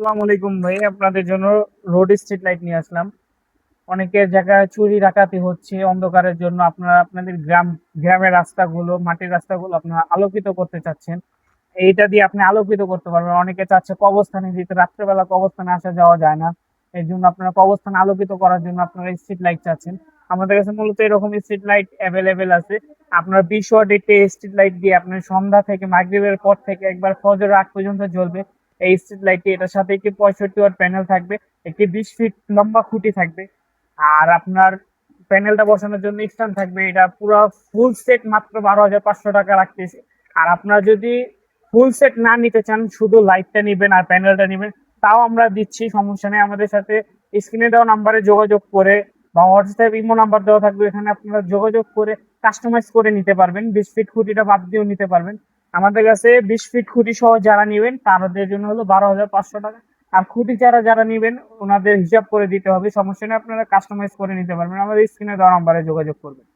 আসসালামু আলাইকুম ভাই, আপনাদের জন্য রোড স্ট্রিট লাইট নিয়ে আসলাম। অনেকের জায়গায় চুরি ডাকাতি হচ্ছে অন্ধকারের জন্য। আপনারা আপনাদের গ্রামের রাস্তাগুলো, মাটির রাস্তাগুলো আপনারা আলোকিত করতে চাচ্ছেন। এইটা দিয়ে আপনি আলোকিত করতে পারবেন। অনেকে চাচ্ছে কবরস্থানে দিতে, রাত্রেবেলা কবরস্থানে আসা যাওয়া যায় না। এই জন্য আপনারা কবরস্থান আলোকিত করার জন্য আপনারা স্ট্রিট লাইট চাচ্ছেন। আমাদের কাছে মূলত এরকম স্ট্রিট লাইট অ্যাভেলেবেল আছে। আপনার 20 ওয়াট একটি স্ট্রিট লাইট দিয়ে আপনার সন্ধ্যা থেকে মাগরিবের পর থেকে একবার ফজরের আগ পর্যন্ত জ্বলবে। এই স্ট্রিট লাইটটি, এটার সাথে একটি 65 ওয়াট প্যানেল থাকবে, একটি 20 ফিট লম্বা খুঁটি থাকবে। আর আপনার প্যানেলটা বসানোর জন্য স্ট্যান্ড থাকবে। এটা পুরো ফুল সেট মাত্র 12,500 টাকা রাখতেছে। আর আপনারা যদি ফুল সেট না নিতে চান, শুধু লাইটটা নিবেন আর প্যানেলটা নিবেন, তাও আমরা দিচ্ছি, সমস্যা নেই। আমাদের সাথে স্ক্রিনে দেওয়া নাম্বারে যোগাযোগ করে বা হোয়াটসঅ্যাপ ইমো নাম্বার দেওয়া থাকবে, এখানে আপনারা যোগাযোগ করে কাস্টমাইজ করে নিতে পারবেন। 20 ফিট খুঁটিটা বাদ দিয়েও নিতে পারবেন। আমাদের কাছে 20 ফিট খুঁটি সহ যারা নিবেন তাদের জন্য হলো 12,500 টাকা। আর খুঁটি যারা যারা নিবেন ওনাদের হিসাব করে দিতে হবে, সমস্যা নেই, আপনারা কাস্টমাইজ করে নিতে পারবেন। আমাদের স্ক্রিনে দেওয়া নাম্বারে যোগাযোগ করবেন।